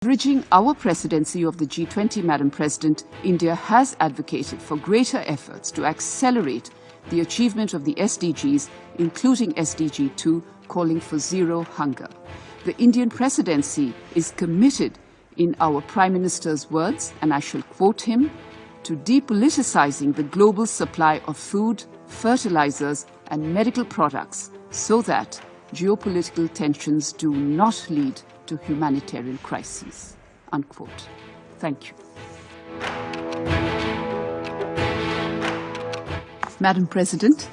Leveraging our presidency of the G20, Madam President, India has advocated for greater efforts to accelerate the achievement of the SDGs, including SDG 2, calling for zero hunger. The Indian presidency is committed, in our Prime Minister's words, and I shall quote him, to depoliticizing the global supply of food, fertilizers and medical products so that geopolitical tensions do not lead to humanitarian crises. Unquote. Thank you. Madam President,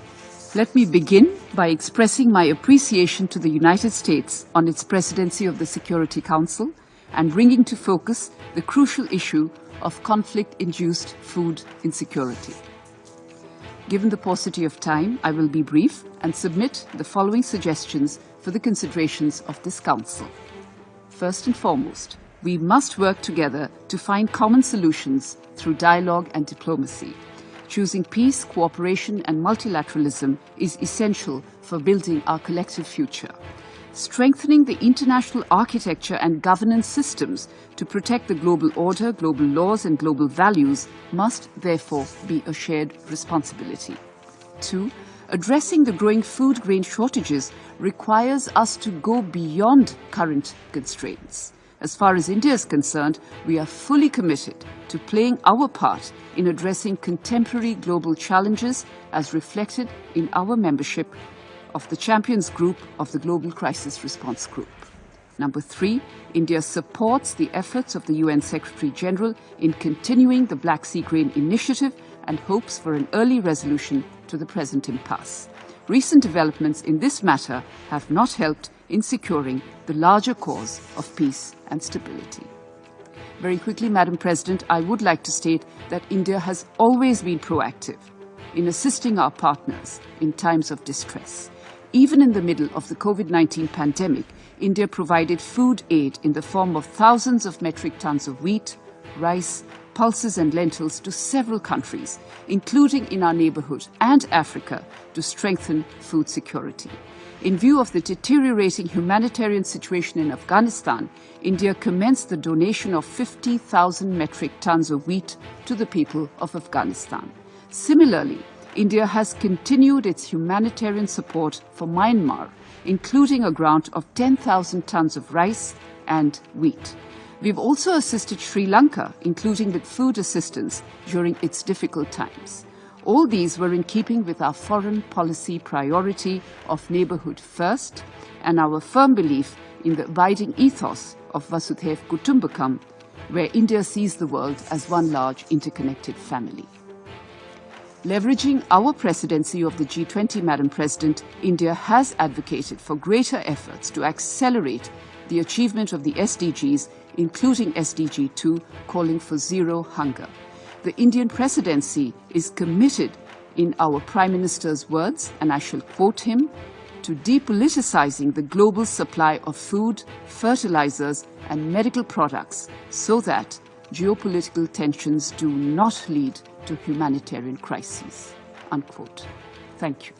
let me begin by expressing my appreciation to the United States on its presidency of the Security Council and bringing to focus the crucial issue of conflict-induced food insecurity. Given the paucity of time, I will be brief and submit the following suggestions for the considerations of this Council. First and foremost, we must work together to find common solutions through dialogue and diplomacy. Choosing peace, cooperation and multilateralism is essential for building our collective future. Strengthening the international architecture and governance systems to protect the global order, global laws and global values must therefore be a shared responsibility. 2. Addressing the growing food grain shortages requires us to go beyond current constraints. As far as India is concerned, we are fully committed to playing our part in addressing contemporary global challenges as reflected in our membership of the Champions Group of the Global Crisis Response Group. Number 3, India supports the efforts of the UN Secretary General in continuing the Black Sea Grain Initiative and hopes for an early resolution to the present impasse. Recent developments in this matter have not helped in securing the larger cause of peace and stability. Very quickly, Madam President, I would like to state that India has always been proactive in assisting our partners in times of distress. Even in the middle of the COVID-19 pandemic, India provided food aid in the form of thousands of metric tons of wheat, rice, pulses and lentils to several countries, including in our neighborhood and Africa, to strengthen food security. In view of the deteriorating humanitarian situation in Afghanistan, India commenced the donation of 50,000 metric tons of wheat to the people of Afghanistan. Similarly, India has continued its humanitarian support for Myanmar, including a grant of 10,000 tons of rice and wheat. We've also assisted Sri Lanka, including with food assistance during its difficult times. All these were in keeping with our foreign policy priority of neighborhood first and our firm belief in the abiding ethos of Vasudhaiv Kutumbakam, where India sees the world as one large interconnected family. Leveraging our presidency of the G20, Madam President, India has advocated for greater efforts to accelerate the achievement of the SDGs, including SDG 2, calling for zero hunger. The Indian presidency is committed, in our Prime Minister's words, and I shall quote him, to depoliticizing the global supply of food, fertilizers and medical products so that geopolitical tensions do not lead to humanitarian crises. Unquote. Thank you.